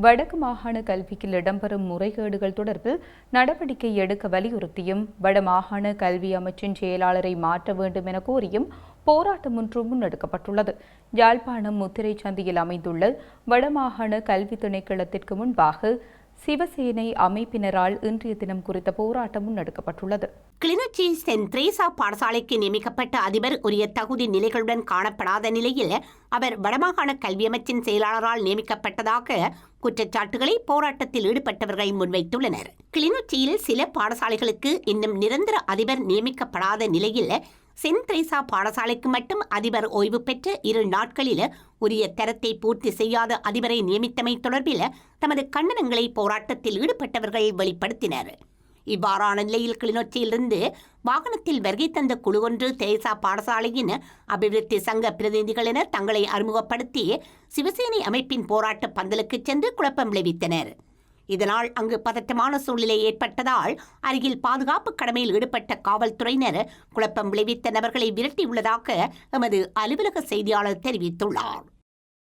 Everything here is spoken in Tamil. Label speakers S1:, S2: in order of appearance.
S1: வடக்கு மாகாண கல்வியில் இடம்பெறும் முறைகேடுகள் தொடர்பில் நடவடிக்கை எடுக்க வலியுறுத்தியும் வடமாகாண கல்வி அமைச்சின் செயலாளரை மாற்ற வேண்டும் என கோரியும் போராட்டம் ஒன்று முன்னெடுக்கப்பட்டுள்ளது. யாழ்ப்பாணம் முத்திரை சந்தியில் அமைந்துள்ள வடமாகாண கல்வி திணைக்களத்திற்கு முன்பாக சிவசேனை அமைப்பினரால் இன்றைய தினம் குறித்த போராட்டம் முன்னெடுக்கப்பட்டுள்ளது.
S2: கிளிநொச்சி சென்ட் திரேசா பாடசாலைக்கு நியமிக்கப்பட்ட அதிபர் உரிய தகுதி நிலைகளுடன் காணப்படாத நிலையில் அவர் வடமாகாண கல்வி அமைச்சின் செயலாளரால் நியமிக்கப்பட்டதாக குற்றச்சாட்டுகளை போராட்டத்தில் ஈடுபட்டவர்கள் முன்வைத்துள்ளனர். கிளிநொச்சியில் சில பாடசாலைகளுக்கு இன்னும் நிரந்தர அதிபர் நியமிக்கப்படாத நிலையில் சென்ட் திரேசா பாடசாலைக்கு மட்டும் அதிபர் ஓய்வு பெற்ற 2 நாட்களில் உரிய தரத்தை பூர்த்தி செய்யாத அதிபரை நியமித்தமை தொடர்பில் தமது கண்டனங்களை போராட்டத்தில் ஈடுபட்டவர்கள் வெளிப்படுத்தினர். இவ்வாறான நிலையில் கிளிநொச்சியிலிருந்து வாகனத்தில் வருகை தந்த குழு ஒன்று திரேசா பாடசாலையின் அபிவிருத்தி சங்க பிரதிநிதிகள் என தங்களை அறிமுகப்படுத்தி சிவசேனை அமைப்பின் போராட்ட பந்தலுக்கு சென்று குழப்பம் விளைவித்தனர். இதனால் அங்கு பதட்டமான சூழ்நிலை ஏற்பட்டதால் அருகில் பாதுகாப்பு கடமையில் ஈடுபட்ட காவல்துறையினர் குழப்பம் விளைவித்த நபர்களை விரட்டியுள்ளதாக எமது அலுவலக செய்தியாளர் தெரிவித்துள்ளார்.